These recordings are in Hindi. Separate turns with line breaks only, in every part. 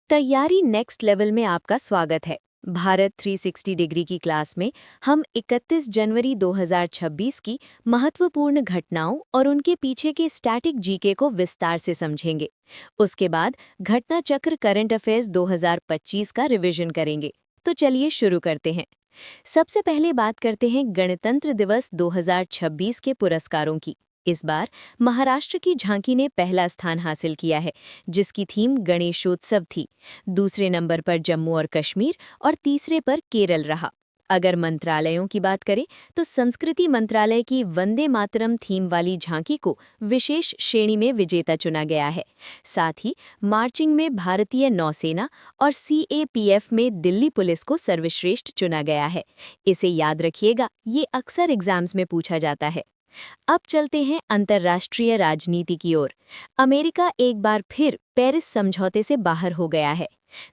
तैयारी नेक्स्ट लेवल में आपका स्वागत है। भारत 360 डिग्री की क्लास में हम 31 जनवरी 2026 की महत्वपूर्ण घटनाओं और उनके पीछे के स्टैटिक जीके को विस्तार से समझेंगे। उसके बाद घटना चक्र करंट अफेयर्स 2025 का रिवीजन करेंगे। तो चलिए शुरू करते हैं। सबसे पहले बात करते हैं गणतंत्र दिवस 2026 के पुरस्कारों की। इस बार महाराष्ट्र की झांकी ने पहला स्थान हासिल किया है, जिसकी थीम गणेशोत्सव थी। दूसरे नंबर पर जम्मू और कश्मीर और तीसरे पर केरल रहा। अगर मंत्रालयों की बात करें तो संस्कृति मंत्रालय की वंदे मातरम थीम वाली झांकी को विशेष श्रेणी में विजेता चुना गया है। साथ ही मार्चिंग में भारतीय नौसेना और CAPF में दिल्ली पुलिस को सर्वश्रेष्ठ चुना गया है। इसे याद रखिएगा, ये अक्सर एग्जाम्स में पूछा जाता है। अब चलते हैं अंतर्राष्ट्रीय राजनीति की ओर। अमेरिका एक बार फिर पेरिस समझौते से बाहर हो गया है।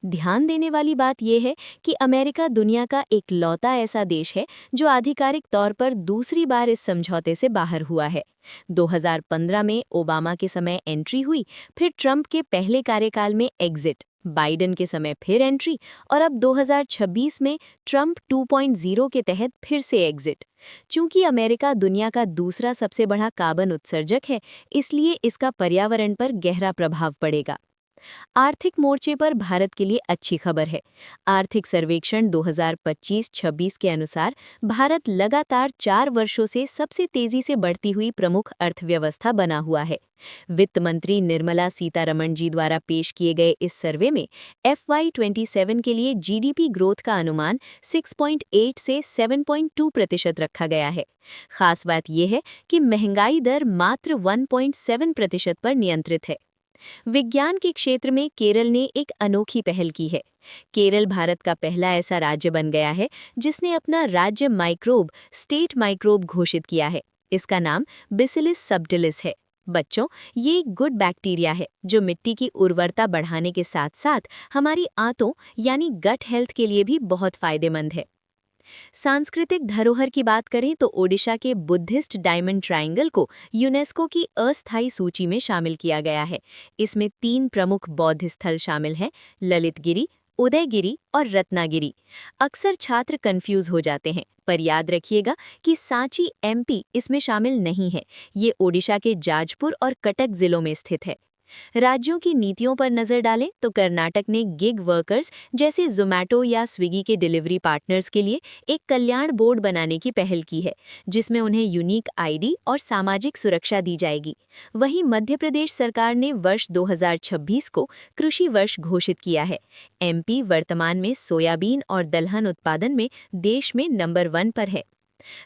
ध्यान देने वाली बात यह है कि अमेरिका दुनिया का इकलौता ऐसा देश है जो आधिकारिक तौर पर दूसरी बार इस समझौते से बाहर हुआ है। 2015 में ओबामा के समय एंट्री हुई, फिर ट्रंप के पहले कार्यकाल में एग्जिट, बाइडेन के समय फिर एंट्री और अब 2026 में ट्रंप 2.0 के तहत फिर से एग्जिट। चूंकि अमेरिका दुनिया का दूसरा सबसे बड़ा कार्बन उत्सर्जक है, इसलिए इसका पर्यावरण पर गहरा प्रभाव पड़ेगा। आर्थिक मोर्चे पर भारत के लिए अच्छी खबर है। आर्थिक सर्वेक्षण 2025-26 के अनुसार भारत लगातार 4 वर्षों से सबसे तेजी से बढ़ती हुई प्रमुख अर्थव्यवस्था बना हुआ है। वित्त मंत्री निर्मला सीतारमण जी द्वारा पेश किए गए इस सर्वे में FY27 के लिए GDP ग्रोथ का अनुमान 6.8 से 7.2% रखा गया है। खास बात यह है कि महंगाई दर मात्र 1.7% पर नियंत्रित है। विज्ञान के क्षेत्र में केरल ने एक अनोखी पहल की है। केरल भारत का पहला ऐसा राज्य बन गया है जिसने अपना राज्य माइक्रोब स्टेट माइक्रोब घोषित किया है। इसका नाम बेसिलिस सबटिलिस है। बच्चों, ये एक गुड बैक्टीरिया है जो मिट्टी की उर्वरता बढ़ाने के साथ साथ हमारी आंतों यानी गट हेल्थ के लिए भी बहुत फायदेमंद है। सांस्कृतिक धरोहर की बात करें तो ओडिशा के बुद्धिस्ट डायमंड ट्रायंगल को यूनेस्को की अस्थायी सूची में शामिल किया गया है। इसमें 3 प्रमुख बौद्ध स्थल शामिल हैं: ललितगिरी, उदयगिरी और रत्नागिरी। अक्सर छात्र कंफ्यूज हो जाते हैं, पर याद रखिएगा कि सांची MP इसमें शामिल नहीं है। ये ओडिशा के जाजपुर और कटक जिलों में स्थित है। राज्यों की नीतियों पर नजर डालें तो कर्नाटक ने गिग वर्कर्स जैसे ज़ोमैटो या स्विगी के डिलीवरी पार्टनर्स के लिए एक कल्याण बोर्ड बनाने की पहल की है, जिसमें उन्हें यूनिक ID और सामाजिक सुरक्षा दी जाएगी। वहीं मध्य प्रदेश सरकार ने वर्ष 2026 को कृषि वर्ष घोषित किया है। MP वर्तमान में सोयाबीन और दलहन उत्पादन में देश में नंबर 1 पर है।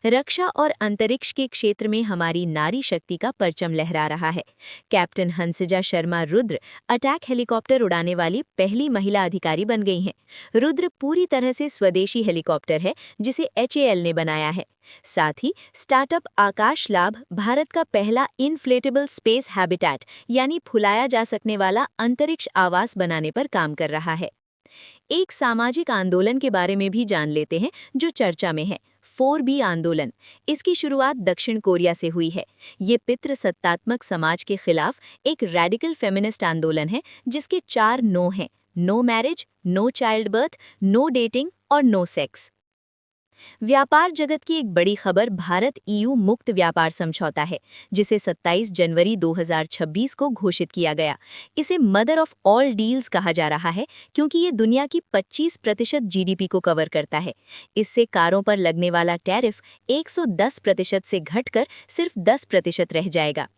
रक्षा और अंतरिक्ष के क्षेत्र में हमारी नारी शक्ति का परचम लहरा रहा है। Captain Hansja Sharma Rudra attack helicopter उड़ाने वाली पहली महिला अधिकारी बन गई हैं। रुद्र पूरी तरह से स्वदेशी हेलीकॉप्टर है जिसे HAL ने बनाया है। साथ ही स्टार्टअप आकाश लाभ भारत का पहला इनफ्लेटेबल स्पेस हैबिटेट यानी फुलाया जा सकने वाला अंतरिक्ष आवास बनाने पर काम कर रहा है। एक सामाजिक आंदोलन के बारे में भी जान लेते हैं जो चर्चा में है। 4B आंदोलन। इसकी शुरुआत दक्षिण कोरिया से हुई है। ये पितृसत्तात्मक समाज के खिलाफ एक रेडिकल फेमिनिस्ट आंदोलन है जिसके 4 नो हैं: no marriage, no child birth, no dating और नो सेक्स। व्यापार जगत की एक बड़ी खबर भारत EU मुक्त व्यापार समझौता है, जिसे 27 जनवरी 2026 को घोषित किया गया। इसे मदर ऑफ ऑल डील्स कहा जा रहा है क्योंकि ये दुनिया की 25% GDP को कवर करता है। इससे कारों पर लगने वाला टैरिफ 110% से घटकर सिर्फ 10% रह जाएगा।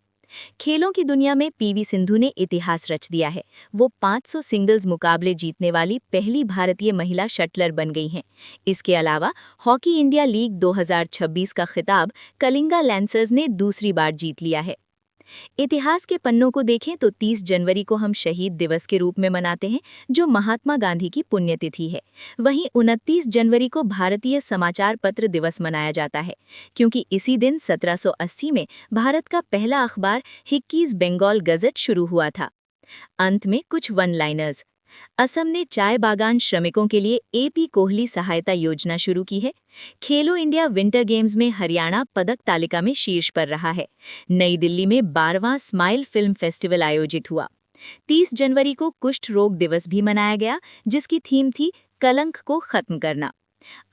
खेलों की दुनिया में PV सिंधु ने इतिहास रच दिया है। वो 500 सिंगल्स मुकाबले जीतने वाली पहली भारतीय महिला शटलर बन गई हैं। इसके अलावा हॉकी इंडिया लीग 2026 का खिताब कलिंगा लैंसर्स ने दूसरी बार जीत लिया है। इतिहास के पन्नों को देखें तो 30 जनवरी को हम शहीद दिवस के रूप में मनाते हैं, जो महात्मा गांधी की पुण्यतिथि है। वहीं 29 जनवरी को भारतीय समाचार पत्र दिवस मनाया जाता है, क्योंकि इसी दिन 1780 में भारत का पहला अखबार हिक्कीज बंगाल गजट शुरू हुआ था। अंत में कुछ वन लाइनर्स। असम ने चाय बागान श्रमिकों के लिए AP कोहली सहायता योजना शुरू की है। खेलो इंडिया विंटर गेम्स में हरियाणा पदक तालिका में शीर्ष पर रहा है। नई दिल्ली में 12वां स्माइल फिल्म फेस्टिवल आयोजित हुआ। 30 जनवरी को कुष्ठ रोग दिवस भी मनाया गया, जिसकी थीम थी कलंक को खत्म करना।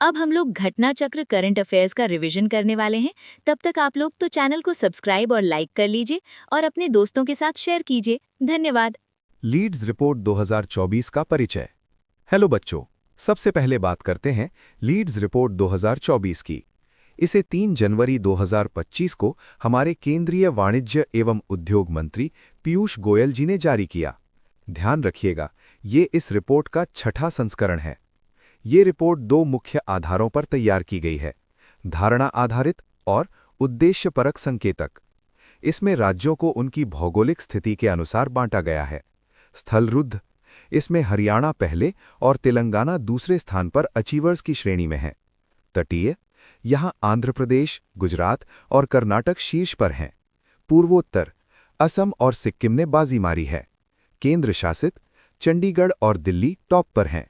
अब हम लोग घटना चक्र करंट अफेयर्स का रिवीजन करने वाले हैं। तब तक आप लोग तो चैनल को सब्सक्राइब और लाइक कर लीजिए और अपने दोस्तों के साथ शेयर कीजिए। धन्यवाद।
लीड्स रिपोर्ट 2024 का परिचय। हेलो बच्चों, सबसे पहले बात करते हैं लीड्स रिपोर्ट 2024 की। इसे 3 जनवरी 2025 को हमारे केंद्रीय वाणिज्य एवं उद्योग मंत्री पीयूष गोयल जी ने जारी किया। ध्यान रखिएगा, ये इस रिपोर्ट का 6ठा संस्करण है। ये रिपोर्ट 2 मुख्य आधारों पर तैयार की गई है: धारणा आधारित और उद्देश्यपरक संकेतक। इसमें राज्यों को उनकी भौगोलिक स्थिति के अनुसार बांटा गया है। स्थलरुद्ध, इसमें हरियाणा पहले और तेलंगाना दूसरे स्थान पर अचीवर्स की श्रेणी में है। तटीय, यहाँ आंध्र प्रदेश, गुजरात और कर्नाटक शीर्ष पर हैं। पूर्वोत्तर, असम और सिक्किम ने बाजी मारी है। केंद्र शासित, चंडीगढ़ और दिल्ली टॉप पर हैं।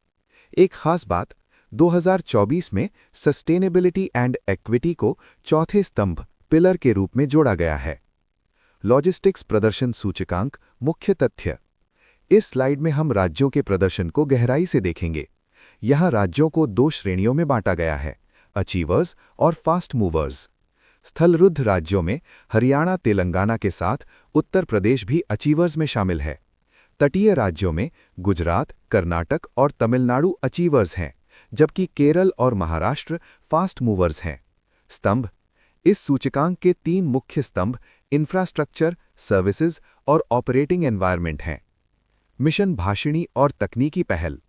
एक खास बात, 2024 में सस्टेनेबिलिटी एंड इक्विटी को चौथे स्तंभ पिलर के रूप में जोड़ा गया है। लॉजिस्टिक्स प्रदर्शन सूचकांक मुख्य तथ्य। इस स्लाइड में हम राज्यों के प्रदर्शन को गहराई से देखेंगे। यहाँ राज्यों को 2 श्रेणियों में बांटा गया है: अचीवर्स और फास्ट मूवर्स। स्थलरुद्ध राज्यों में हरियाणा तेलंगाना के साथ उत्तर प्रदेश भी अचीवर्स में शामिल है। तटीय राज्यों में गुजरात, कर्नाटक और तमिलनाडु अचीवर्स हैं, जबकि केरल और महाराष्ट्र फास्ट मूवर्स हैं। स्तंभ, इस सूचकांक के 3 मुख्य स्तंभ इंफ्रास्ट्रक्चर, सर्विसेज और ऑपरेटिंग एनवायरनमेंट हैं। मिशन भाषिणी और तकनीकी पहल।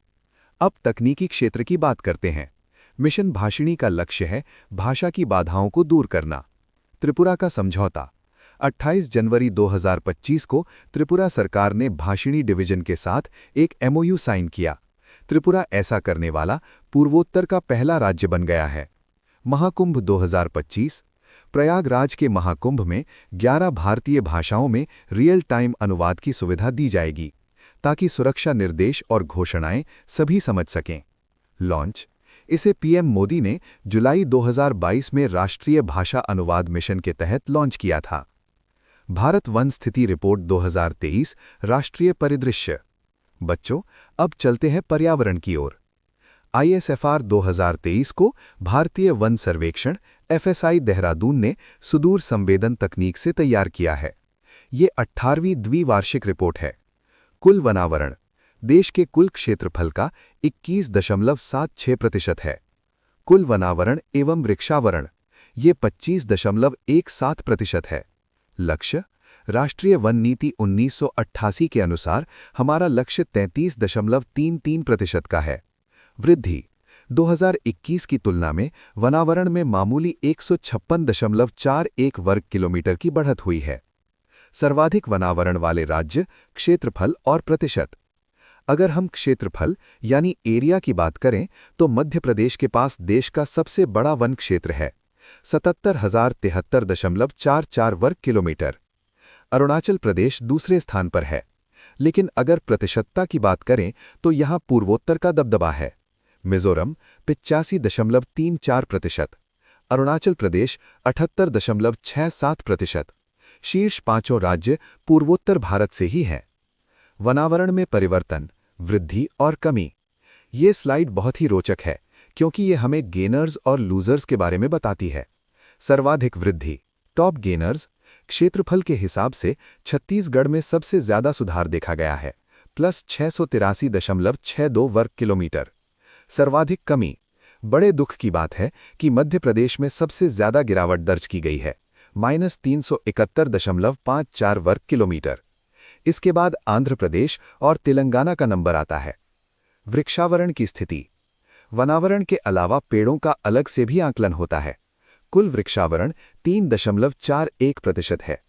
अब तकनीकी क्षेत्र की बात करते हैं। मिशन भाषिणी का लक्ष्य है भाषा की बाधाओं को दूर करना। त्रिपुरा का समझौता। 28 जनवरी 2025 को त्रिपुरा सरकार ने भाषिणी डिवीजन के साथ एक MOU साइन किया। त्रिपुरा ऐसा करने वाला पूर्वोत्तर का पहला राज्य बन गया है। महाकुंभ 2025। प्रयागराज के महाकुंभ में 11 भारतीय भाषाओं में रियल टाइम अनुवाद की सुविधा दी जाएगी, ताकि सुरक्षा निर्देश और घोषणाएं सभी समझ सकें। लॉन्च, इसे PM मोदी ने जुलाई 2022 में राष्ट्रीय भाषा अनुवाद मिशन के तहत लॉन्च किया था। भारत वन स्थिति रिपोर्ट 2023 राष्ट्रीय परिदृश्य। बच्चों, अब चलते हैं पर्यावरण की ओर। ISFR 2023 को भारतीय वन सर्वेक्षण FSI देहरादून ने सुदूर संवेदन तकनीक से तैयार किया है। ये 18वीं द्विवार्षिक रिपोर्ट है। कुल वनावरण देश के कुल क्षेत्रफल का 21.76% है। कुल वनावरण एवं वृक्षावरण ये 25.17% है। लक्ष्य, राष्ट्रीय वन नीति 1988 के अनुसार हमारा लक्ष्य 33.33% का है। वृद्धि, 2021 की तुलना में वनावरण में मामूली 156.41 वर्ग किलोमीटर की बढ़त हुई है। सर्वाधिक वनावरण वाले राज्य, क्षेत्रफल और प्रतिशत। अगर हम क्षेत्रफल यानी एरिया की बात करें तो मध्य प्रदेश के पास देश का सबसे बड़ा वन क्षेत्र है, 77,073.44 वर्ग किलोमीटर। अरुणाचल प्रदेश दूसरे स्थान पर है, लेकिन अगर प्रतिशतता की बात करें तो यहाँ पूर्वोत्तर का दबदबा है। मिजोरम 85.34%, अरुणाचल प्रदेश 78.67%। शीर्ष 5 राज्य पूर्वोत्तर भारत से ही हैं। वनावरण में परिवर्तन, वृद्धि और कमी। ये स्लाइड बहुत ही रोचक है, क्योंकि ये हमें गेनर्स और लूजर्स के बारे में बताती है। सर्वाधिक वृद्धि, टॉप गेनर्स, क्षेत्रफल के हिसाब से छत्तीसगढ़ में सबसे ज्यादा सुधार देखा गया है, प्लस 683.62 वर्ग किलोमीटर। सर्वाधिक कमी, बड़े दुख की बात है कि मध्य प्रदेश में सबसे ज्यादा गिरावट दर्ज की गई है, -371.54 वर्ग किलोमीटर। इसके बाद आंध्र प्रदेश और तेलंगाना का नंबर आता है। वृक्षावरण की स्थिति, वनावरण के अलावा पेड़ों का अलग से भी आकलन होता है। कुल वृक्षावरण 3.41% है।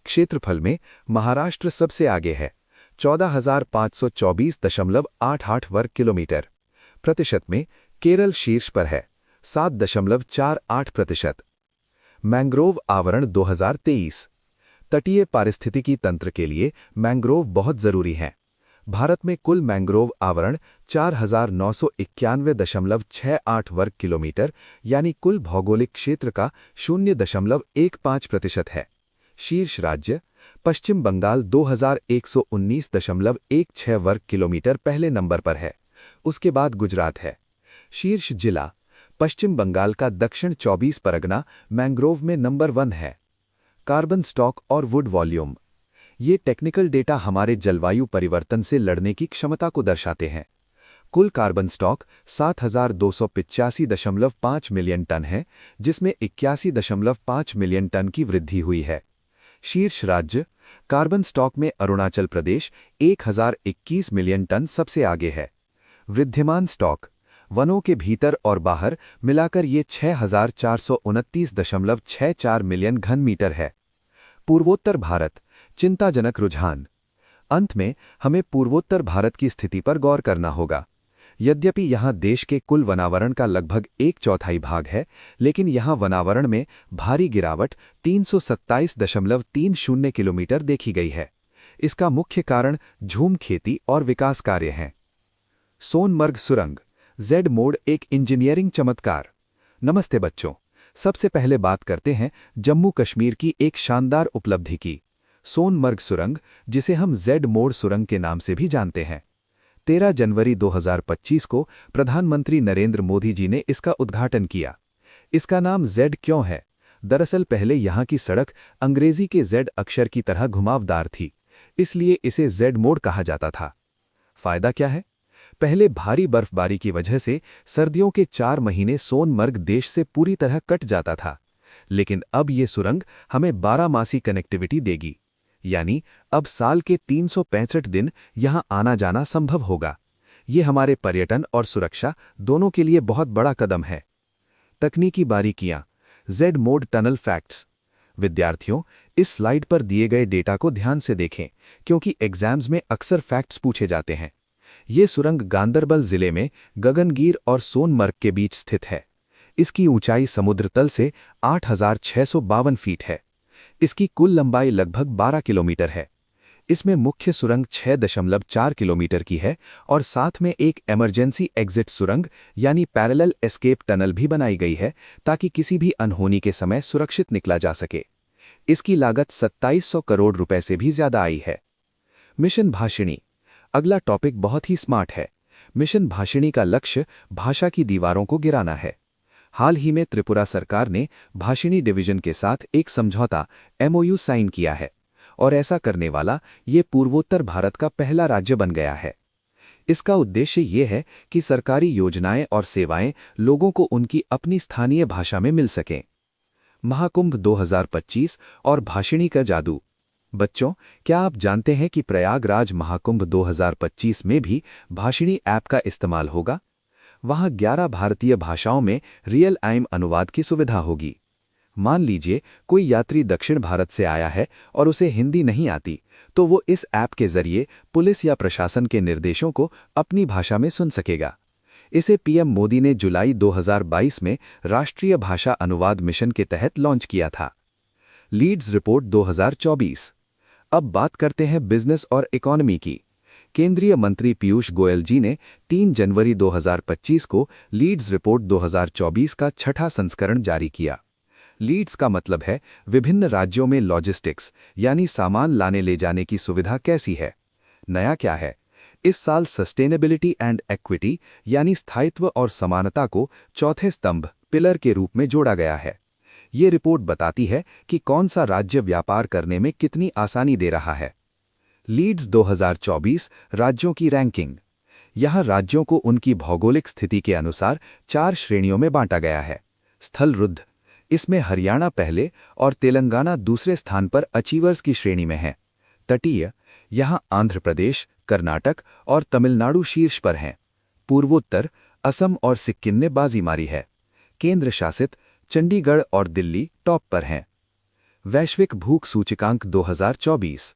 क्षेत्रफल में महाराष्ट्र सबसे आगे है, 14,524.88 वर्ग किलोमीटर। प्रतिशत में केरल शीर्ष पर है, 7.48%। मैंग्रोव आवरण 2023। तटीय पारिस्थितिकी तंत्र के लिए मैंग्रोव बहुत जरूरी हैं। भारत में कुल मैंग्रोव आवरण 4,991.68 वर्ग किलोमीटर यानी कुल भौगोलिक क्षेत्र का 0.15% है। शीर्ष राज्य पश्चिम बंगाल 2119.16 वर्ग किलोमीटर पहले नंबर पर है। उसके बाद गुजरात है। शीर्ष जिला पश्चिम बंगाल का दक्षिण 24 परगना मैंग्रोव में नंबर 1 है। कार्बन स्टॉक और वुड वॉल्यूम, ये टेक्निकल डेटा हमारे जलवायु परिवर्तन से लड़ने की क्षमता को दर्शाते हैं। कुल कार्बन स्टॉक 7,285.5 मिलियन टन है, जिसमें 81.5 मिलियन टन की वृद्धि हुई है। शीर्ष राज्य कार्बन स्टॉक में अरुणाचल प्रदेश 1,021 मिलियन टन सबसे आगे है। वृद्धिमान स्टॉक वनों के भीतर और बाहर मिलाकर ये 6,429.64 मिलियन घन मीटर है। पूर्वोत्तर भारत चिंताजनक रुझान। अंत में हमें पूर्वोत्तर भारत की स्थिति पर गौर करना होगा। यद्यपि यहाँ देश के कुल वनावरण का लगभग 1/4 भाग है, लेकिन यहाँ वनावरण में भारी गिरावट 327.30 किलोमीटर देखी गई है। इसका मुख्य कारण झूम खेती और विकास कार्य हैं। सोनमर्ग सुरंग जेड मोड एक इंजीनियरिंग चमत्कार। नमस्ते बच्चों, सबसे पहले बात करते हैं जम्मू कश्मीर की एक शानदार उपलब्धि की, सोनमर्ग सुरंग, जिसे हम जेड मोड सुरंग के नाम से भी जानते हैं। 13 जनवरी 2025 को प्रधानमंत्री नरेंद्र मोदी जी ने इसका उद्घाटन किया। इसका नाम जेड क्यों है? दरअसल पहले यहाँ की सड़क अंग्रेजी के जेड अक्षर की तरह घुमावदार थी, इसलिए इसे जेड मोड कहा जाता था। फायदा क्या है? पहले भारी बर्फबारी की वजह से सर्दियों के 4 महीने सोनमर्ग देश से पूरी तरह कट जाता था, लेकिन अब ये सुरंग हमें 12 मासी कनेक्टिविटी देगी, यानी अब साल के 365 दिन यहां आना जाना संभव होगा। ये हमारे पर्यटन और सुरक्षा दोनों के लिए बहुत बड़ा कदम है। तकनीकी बारीकियां, जेड मोड टनल फैक्ट्स। विद्यार्थियों, इस स्लाइड पर दिए गए डेटा को ध्यान से देखें, क्योंकि एग्जाम्स में अक्सर फैक्ट्स पूछे जाते हैं। ये सुरंग गांदरबल जिले में गगनगीर और सोनमर्ग के बीच स्थित है। इसकी ऊंचाई समुद्र तल से 8,652 फीट है। इसकी कुल लंबाई लगभग 12 किलोमीटर है। इसमें मुख्य सुरंग 6.4 किलोमीटर की है और साथ में एक इमरजेंसी एग्जिट सुरंग यानी पैरेलल एस्केप टनल भी बनाई गई है, ताकि किसी भी अनहोनी के समय सुरक्षित निकला जा सके। इसकी लागत 2700 करोड़ रुपए से भी ज्यादा आई है। मिशन भाषिणी, अगला टॉपिक बहुत ही स्मार्ट है। मिशन भाषिणी का लक्ष्य भाषा की दीवारों को गिराना है। हाल ही में त्रिपुरा सरकार ने भाषिणी डिवीजन के साथ एक समझौता MOU साइन किया है, और ऐसा करने वाला ये पूर्वोत्तर भारत का पहला राज्य बन गया है। इसका उद्देश्य ये है कि सरकारी योजनाएं और सेवाएं लोगों को उनकी अपनी स्थानीय भाषा में मिल सकें। महाकुंभ 2025 और भाषिणी का जादू। बच्चों, क्या आप जानते हैं कि प्रयागराज महाकुंभ 2025 में भी भाषिणी ऐप का इस्तेमाल होगा? वहां 11 भारतीय भाषाओं में रियल टाइम अनुवाद की सुविधा होगी। मान लीजिए कोई यात्री दक्षिण भारत से आया है और उसे हिंदी नहीं आती, तो वो इस ऐप के जरिए पुलिस या प्रशासन के निर्देशों को अपनी भाषा में सुन सकेगा। इसे पीएम मोदी ने जुलाई 2022 में राष्ट्रीय भाषा अनुवाद मिशन के तहत लॉन्च किया था। Leads report 2024। अब बात करते हैं बिजनेस और इकोनॉमी की। केंद्रीय मंत्री पीयूष गोयल जी ने 3 जनवरी 2025 को लीड्स रिपोर्ट 2024 का 6ठा संस्करण जारी किया। लीड्स का मतलब है विभिन्न राज्यों में लॉजिस्टिक्स यानी सामान लाने ले जाने की सुविधा कैसी है। नया क्या है? इस साल सस्टेनेबिलिटी एंड इक्विटी यानी स्थायित्व और समानता को चौथे स्तंभ पिलर के रूप में जोड़ा गया है। ये रिपोर्ट बताती है कि कौन सा राज्य व्यापार करने में कितनी आसानी दे रहा है। लीड्स 2024 राज्यों की रैंकिंग। यहाँ राज्यों को उनकी भौगोलिक स्थिति के अनुसार 4 श्रेणियों में बांटा गया है। स्थल रुद्ध, इसमें हरियाणा पहले और तेलंगाना दूसरे स्थान पर अचीवर्स की श्रेणी में है। तटीय, यहाँ आंध्र प्रदेश, कर्नाटक और तमिलनाडु शीर्ष पर हैं। पूर्वोत्तर, असम और सिक्किम ने बाजी मारी है। केंद्र शासित, चंडीगढ़ और दिल्ली टॉप पर हैं। वैश्विक भूख सूचकांक 2024।